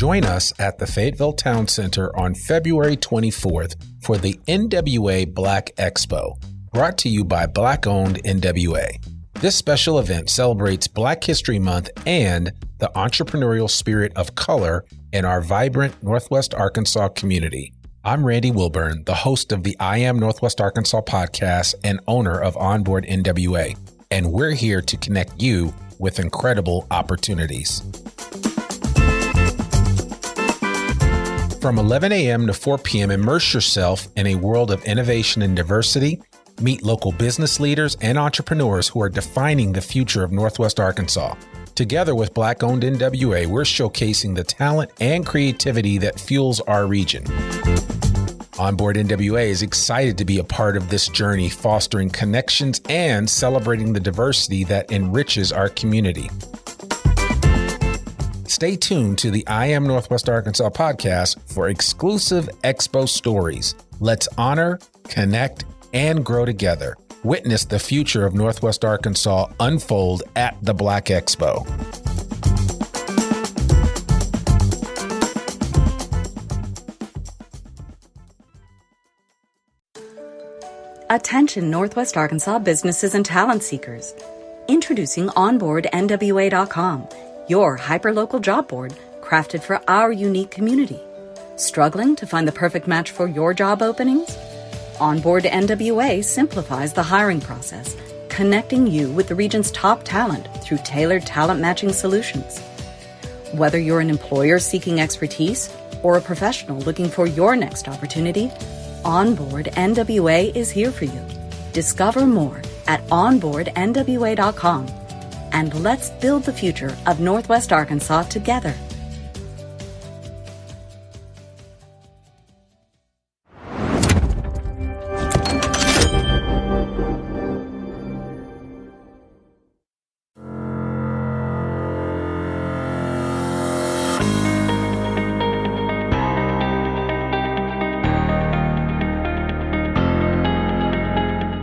Join us at the Fayetteville Town Center on February 24th for the NWA Black Expo, brought to you by Black-owned NWA. This special event celebrates Black History Month and the entrepreneurial spirit of color in our vibrant Northwest Arkansas community. I'm Randy Wilburn, the host of the I Am Northwest Arkansas podcast and owner of Onboard NWA, and we're here to connect you with incredible opportunities. From 11 a.m. to 4 p.m., immerse yourself in a world of innovation and diversity. Meet local business leaders and entrepreneurs who are defining the future of Northwest Arkansas. Together with Black-owned NWA, we're showcasing the talent and creativity that fuels our region. Onboard NWA is excited to be a part of this journey, fostering connections and celebrating the diversity that enriches our community. Stay tuned to the I Am Northwest Arkansas podcast for exclusive Expo stories. Let's honor, connect, and grow together. Witness the future of Northwest Arkansas unfold at the Black Expo. Attention Northwest Arkansas businesses and talent seekers. Introducing OnboardNWA.com, your hyperlocal job board crafted for our unique community. Struggling to find the perfect match for your job openings? Onboard NWA simplifies the hiring process, connecting you with the region's top talent through tailored talent matching solutions. Whether you're an employer seeking expertise or a professional looking for your next opportunity, Onboard NWA is here for you. Discover more at onboardnwa.com, and let's build the future of Northwest Arkansas together.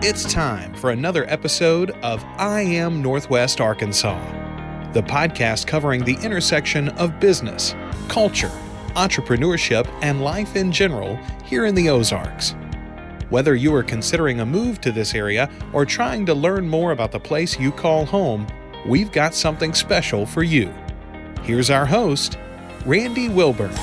It's time for another episode of I Am Northwest Arkansas, the podcast covering the intersection of business, culture, entrepreneurship, and life in general here in the Ozarks. Whether you are considering a move to this area or trying to learn more about the place you call home, we've got something special for you. Here's our host, Randy Wilburn.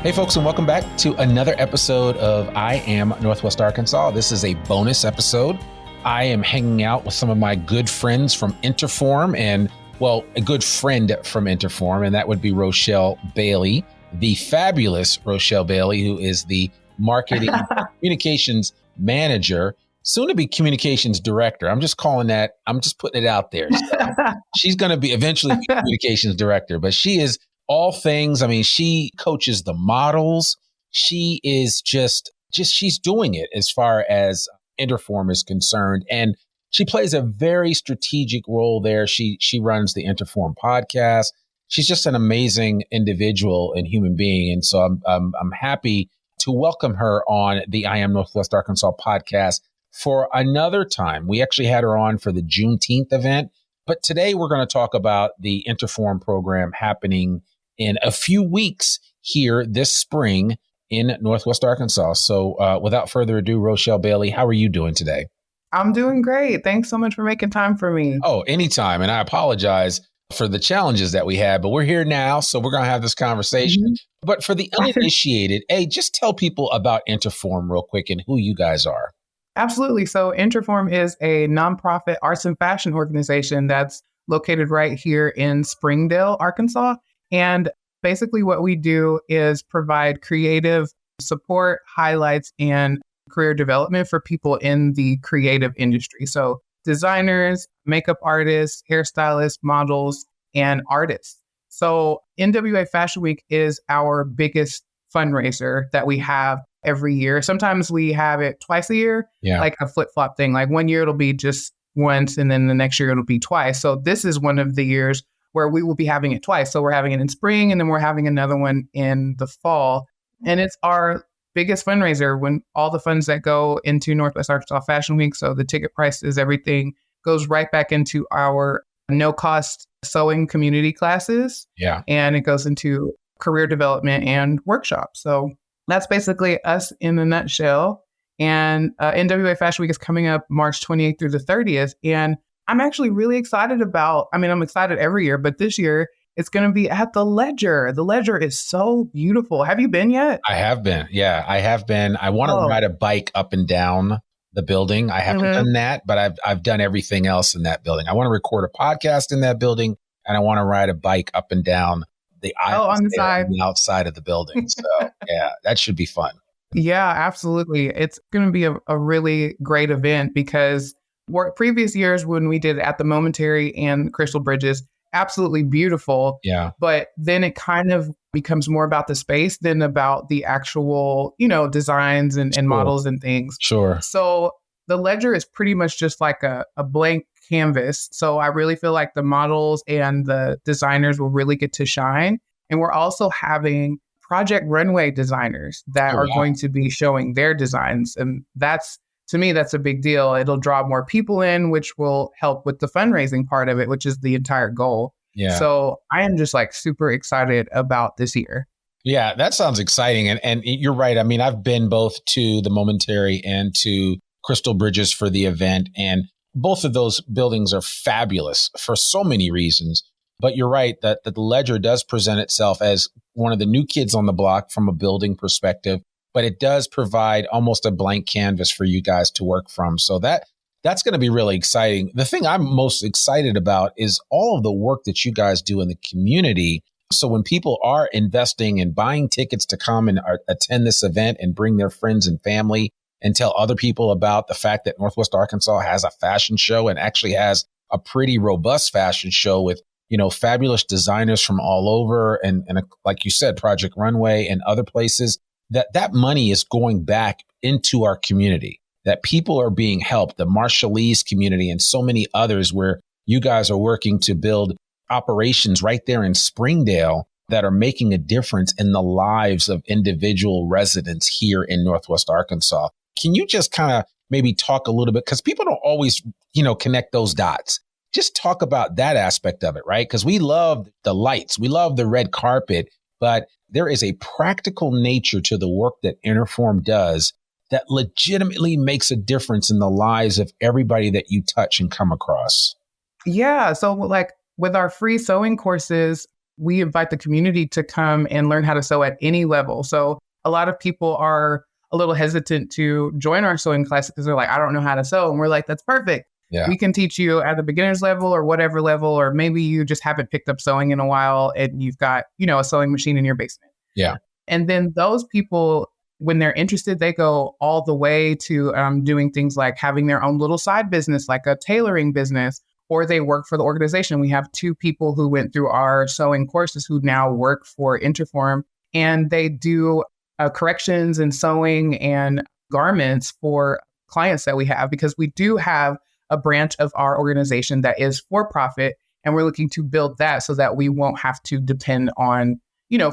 Hey folks, and welcome back to another episode of I Am Northwest Arkansas. This is a bonus episode. I am hanging out with some of my good friends from INTERFORM and, well, a good friend from INTERFORM, and that would be Rochelle Bailey, the fabulous Rochelle Bailey, who is the marketing communications manager, soon to be communications director. I'm just calling that, I'm just putting it out there. So she's going to be eventually communications director, but she is all things. I mean, she coaches the models. She is just she's doing it as far as INTERFORM is concerned. And she plays a very strategic role there. She runs the INTERFORM podcast. She's just an amazing individual and human being. And so I'm happy to welcome her on the I Am Northwest Arkansas podcast for another time. We actually had her on for the Juneteenth event, but today we're going to talk about the INTERFORM program happening in a few weeks here this spring in Northwest Arkansas. So without further ado, Rochelle Bailey, how are you doing today? I'm doing great. Thanks so much for making time for me. Oh, anytime. And I apologize for the challenges that we had, but we're here now. So we're going to have this conversation. Mm-hmm. But for the uninitiated, hey, just tell people about INTERFORM real quick and who you guys are. Absolutely. So INTERFORM is a nonprofit arts and fashion organization that's located right here in Springdale, Arkansas. And basically what we do is provide creative support, highlights, and career development for people in the creative industry. So designers, makeup artists, hairstylists, models, and artists. So NWA Fashion Week is our biggest fundraiser that we have every year. Sometimes we have it twice a year, like a flip-flop thing. Like one year it'll be just once, and then the next year it'll be twice. So this is one of the years where we will be having it twice. So we're having it in spring, and then we're having another one in the fall. And it's our biggest fundraiser when all the funds that go into Northwest Arkansas Fashion Week, so the ticket prices, everything goes right back into our no cost sewing community classes. Yeah. And it goes into career development and workshops. So that's basically us in a nutshell. And NWA Fashion Week is coming up March 28th through the 30th. And I'm actually really excited I'm excited every year, but this year it's going to be at the Ledger. The Ledger is so beautiful. Have you been yet? I have been. Yeah, I have been. I want to ride a bike up and down the building. I haven't done that, but I've done everything else in that building. I want to record a podcast in that building, and I want to ride a bike up and down the aisle on the side, the outside of the building. So yeah, that should be fun. Yeah, absolutely. It's going to be a really great event because previous years when we did it at the Momentary and Crystal Bridges, absolutely beautiful. Yeah. But then it kind of becomes more about the space than about the actual, designs and models and things. Sure. So the Ledger is pretty much just like a blank canvas. So I really feel like the models and the designers will really get to shine. And we're also having project runway designers that are going to be showing their designs. And to me, that's a big deal. It'll draw more people in, which will help with the fundraising part of it, which is the entire goal. Yeah. So I am just like super excited about this year. Yeah, that sounds exciting. And you're right. I mean, I've been both to the Momentary and to Crystal Bridges for the event. And both of those buildings are fabulous for so many reasons. But you're right that the Ledger does present itself as one of the new kids on the block from a building perspective, but it does provide almost a blank canvas for you guys to work from. So that's going to be really exciting. The thing I'm most excited about is all of the work that you guys do in the community. So when people are investing and buying tickets to come and attend this event and bring their friends and family and tell other people about the fact that Northwest Arkansas has a fashion show and actually has a pretty robust fashion show with fabulous designers from all over. And like you said, Project Runway and other places, that money is going back into our community, that people are being helped, the Marshallese community and so many others where you guys are working to build operations right there in Springdale that are making a difference in the lives of individual residents here in Northwest Arkansas. Can you just kind of maybe talk a little bit? Because people don't always, connect those dots. Just talk about that aspect of it, right? Because we love the lights, we love the red carpet, but there is a practical nature to the work that INTERFORM does that legitimately makes a difference in the lives of everybody that you touch and come across. Yeah. So like with our free sewing courses, we invite the community to come and learn how to sew at any level. So a lot of people are a little hesitant to join our sewing class because they're like, I don't know how to sew. And we're like, that's perfect. Yeah. We can teach you at the beginner's level or whatever level, or maybe you just haven't picked up sewing in a while and you've got, a sewing machine in your basement. Yeah. And then those people, when they're interested, they go all the way to doing things like having their own little side business, like a tailoring business, or they work for the organization. We have 2 people who went through our sewing courses who now work for INTERFORM, and they do corrections and sewing and garments for clients that we have, because we do have a branch of our organization that is for profit. And we're looking to build that so that we won't have to depend on,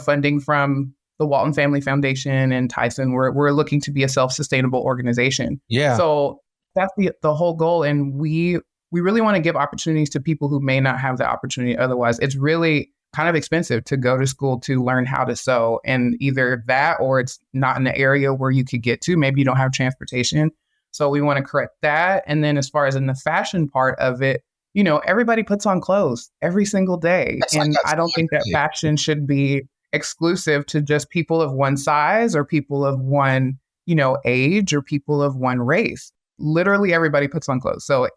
funding from the Walton Family Foundation and Tyson. We're looking to be a self-sustainable organization. Yeah. So that's the whole goal. And we really want to give opportunities to people who may not have the opportunity otherwise. It's really kind of expensive to go to school to learn how to sew, and either that or it's not in the area where you could get to. Maybe you don't have transportation. So we want to correct that. And then as far as in the fashion part of it, everybody puts on clothes every single day. And I don't think that fashion should be exclusive to just people of one size or people of one, age or people of one race. Literally everybody puts on clothes. So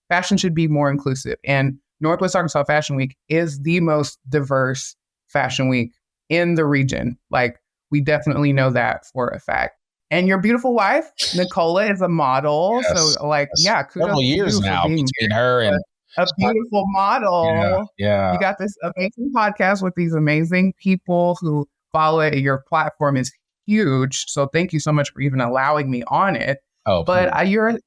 fashion should be more inclusive. And Northwest Arkansas Fashion Week is the most diverse fashion week in the region. Like, we definitely know that for a fact. And your beautiful wife, Nicola, is a model. Yes. So kudos several years now between her and a beautiful model. Yeah. You got this amazing podcast with these amazing people who follow it. Your platform is huge. So thank you so much for even allowing me on it. Oh, but you're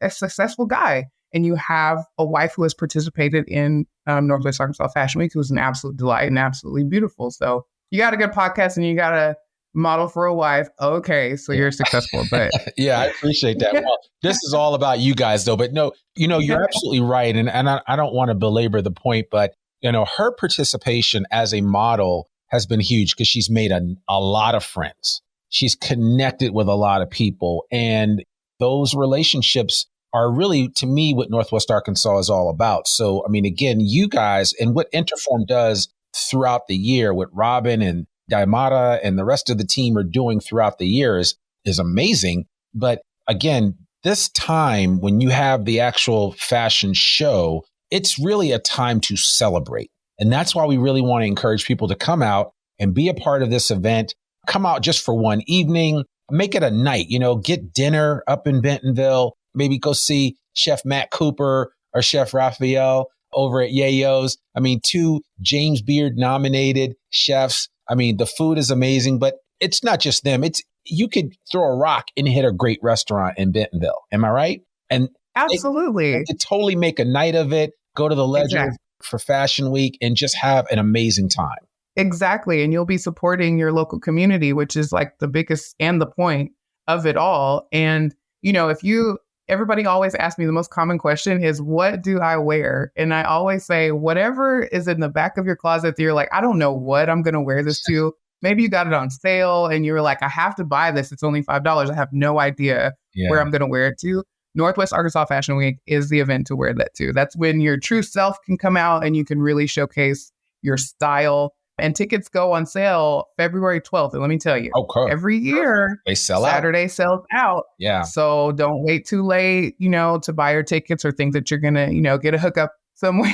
a successful guy, and you have a wife who has participated in Northwest Arkansas Fashion Week, who's an absolute delight and absolutely beautiful. So you got a good podcast, and you got model for a wife. Okay, so you're successful, but Yeah, I appreciate that. Well, this is all about you guys though, but no, you're absolutely right. And I don't want to belabor the point, but her participation as a model has been huge because she's made a lot of friends. She's connected with a lot of people, and those relationships are really, to me, what Northwest Arkansas is all about. So, I mean, again, you guys and what INTERFORM does throughout the year, what Robin and Daimara and the rest of the team are doing throughout the year is amazing. But again, this time when you have the actual fashion show, it's really a time to celebrate. And that's why we really want to encourage people to come out and be a part of this event. Come out just for one evening, make it a night, get dinner up in Bentonville, maybe go see Chef Matt Cooper or Chef Raphael over at Yayo's. I mean, 2 James Beard nominated chefs. I mean, the food is amazing, but it's not just them. You could throw a rock and hit a great restaurant in Bentonville. Am I right? And absolutely, they could totally make a night of it. Go to the Ledger for Fashion Week and just have an amazing time. Exactly. And you'll be supporting your local community, which is like the biggest and the point of it all. And, everybody always asks me, the most common question is, what do I wear? And I always say, whatever is in the back of your closet that you're like, I don't know what I'm going to wear this to. Maybe you got it on sale and you were like, I have to buy this. It's only $5. I have no idea where I'm going to wear it to. Northwest Arkansas Fashion Week is the event to wear that to. That's when your true self can come out and you can really showcase your style. And tickets go on sale February 12th. And let me tell you, every year they sell Saturday sells out. Yeah. So don't wait too late, to buy your tickets or think that you're going to, get a hookup somewhere.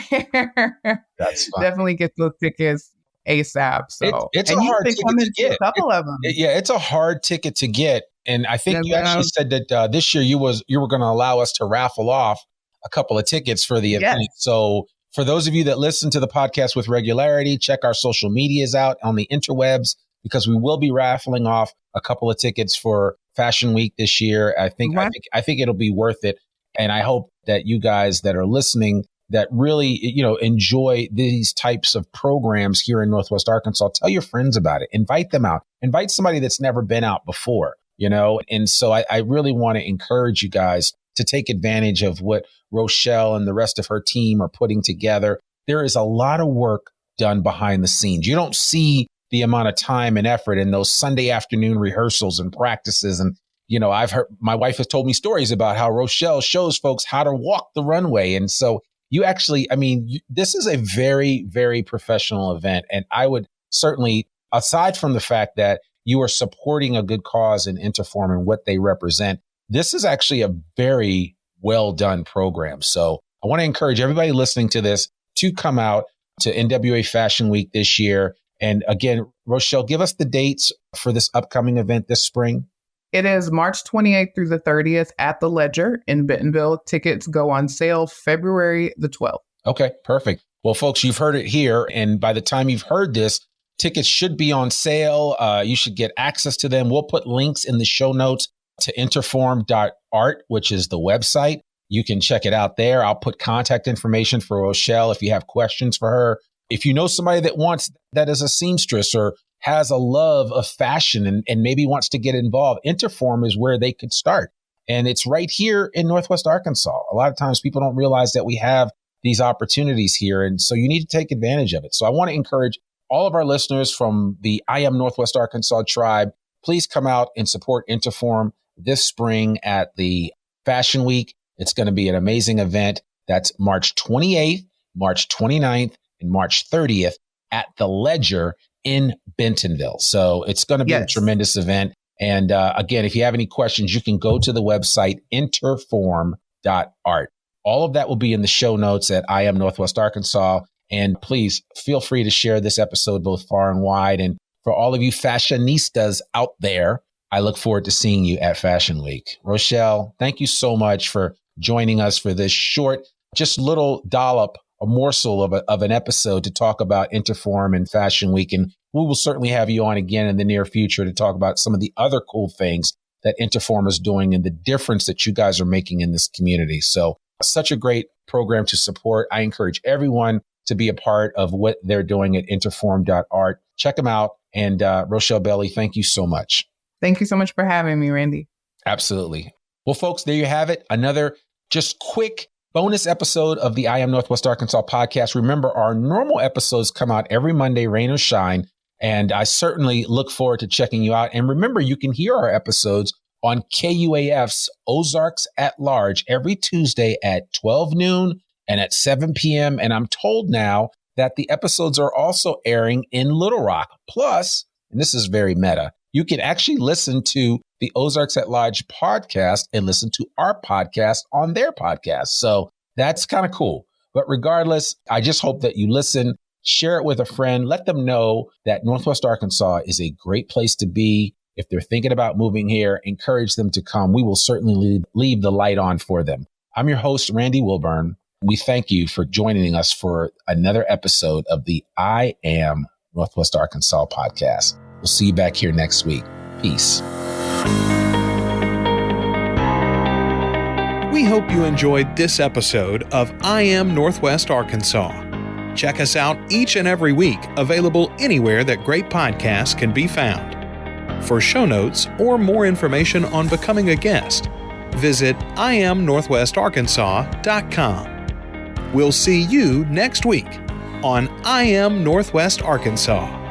That's fine. Definitely get those tickets ASAP. So it's a hard ticket to get. A couple of them. It's a hard ticket to get. And I think you actually said that this year you were going to allow us to raffle off a couple of tickets for the event. Yes. So for those of you that listen to the podcast with regularity, check our social medias out on the interwebs, because we will be raffling off a couple of tickets for Fashion Week this year. I think it'll be worth it. And I hope that you guys that are listening that really, enjoy these types of programs here in Northwest Arkansas, tell your friends about it. Invite them out. Invite somebody that's never been out before, And so I really want to encourage you guys to take advantage of what Rochelle and the rest of her team are putting together. There is a lot of work done behind the scenes. You don't see the amount of time and effort in those Sunday afternoon rehearsals and practices. And, I've heard, my wife has told me stories about how Rochelle shows folks how to walk the runway. And so you actually, this is a very, very professional event. And I would certainly, aside from the fact that you are supporting a good cause in INTERFORM and what they represent, this is actually a very well done program. So I want to encourage everybody listening to this to come out to NWA Fashion Week this year. And again, Rochelle, give us the dates for this upcoming event this spring. It is March 28th through the 30th at the Ledger in Bentonville. Tickets go on sale February the 12th. Okay, perfect. Well, folks, you've heard it here. And by the time you've heard this, tickets should be on sale. You should get access to them. We'll put links in the show notes to interform.art, which is the website. You can check it out there. I'll put contact information for Rochelle if you have questions for her. If you know somebody that is a seamstress or has a love of fashion and maybe wants to get involved, INTERFORM is where they could start. And it's right here in Northwest Arkansas. A lot of times people don't realize that we have these opportunities here. And so you need to take advantage of it. So I want to encourage all of our listeners from the I Am Northwest Arkansas tribe, please come out and support INTERFORM this spring at the Fashion Week. It's going to be an amazing event. That's March 28th, March 29th, and March 30th at the Ledger in Bentonville. So it's going to be a tremendous event. And again, if you have any questions, you can go to the website interform.art. All of that will be in the show notes at I Am Northwest Arkansas. And please feel free to share this episode both far and wide. And for all of you fashionistas out there, I look forward to seeing you at Fashion Week. Rochelle, thank you so much for joining us for this short, just little dollop, a morsel of an episode to talk about INTERFORM and Fashion Week. And we will certainly have you on again in the near future to talk about some of the other cool things that INTERFORM is doing and the difference that you guys are making in this community. So such a great program to support. I encourage everyone to be a part of what they're doing at interform.art. Check them out And Rochelle Bailey, thank you so much. Thank you so much for having me, Randy. Absolutely. Well, folks, there you have it. Another just quick bonus episode of the I Am Northwest Arkansas podcast. Remember, our normal episodes come out every Monday, rain or shine. And I certainly look forward to checking you out. And remember, you can hear our episodes on KUAF's Ozarks at Large every Tuesday at 12 noon and at 7 p.m. And I'm told now that the episodes are also airing in Little Rock. Plus, and this is very meta, you can actually listen to the Ozarks at Large podcast and listen to our podcast on their podcast. So that's kind of cool. But regardless, I just hope that you listen, share it with a friend, let them know that Northwest Arkansas is a great place to be. If they're thinking about moving here, encourage them to come. We will certainly leave the light on for them. I'm your host, Randy Wilburn. We thank you for joining us for another episode of the I Am Northwest Arkansas podcast. We'll see you back here next week. Peace. We hope you enjoyed this episode of I Am Northwest Arkansas. Check us out each and every week, available anywhere that great podcasts can be found. For show notes or more information on becoming a guest, visit IamNorthwestArkansas.com. We'll see you next week on I Am Northwest Arkansas.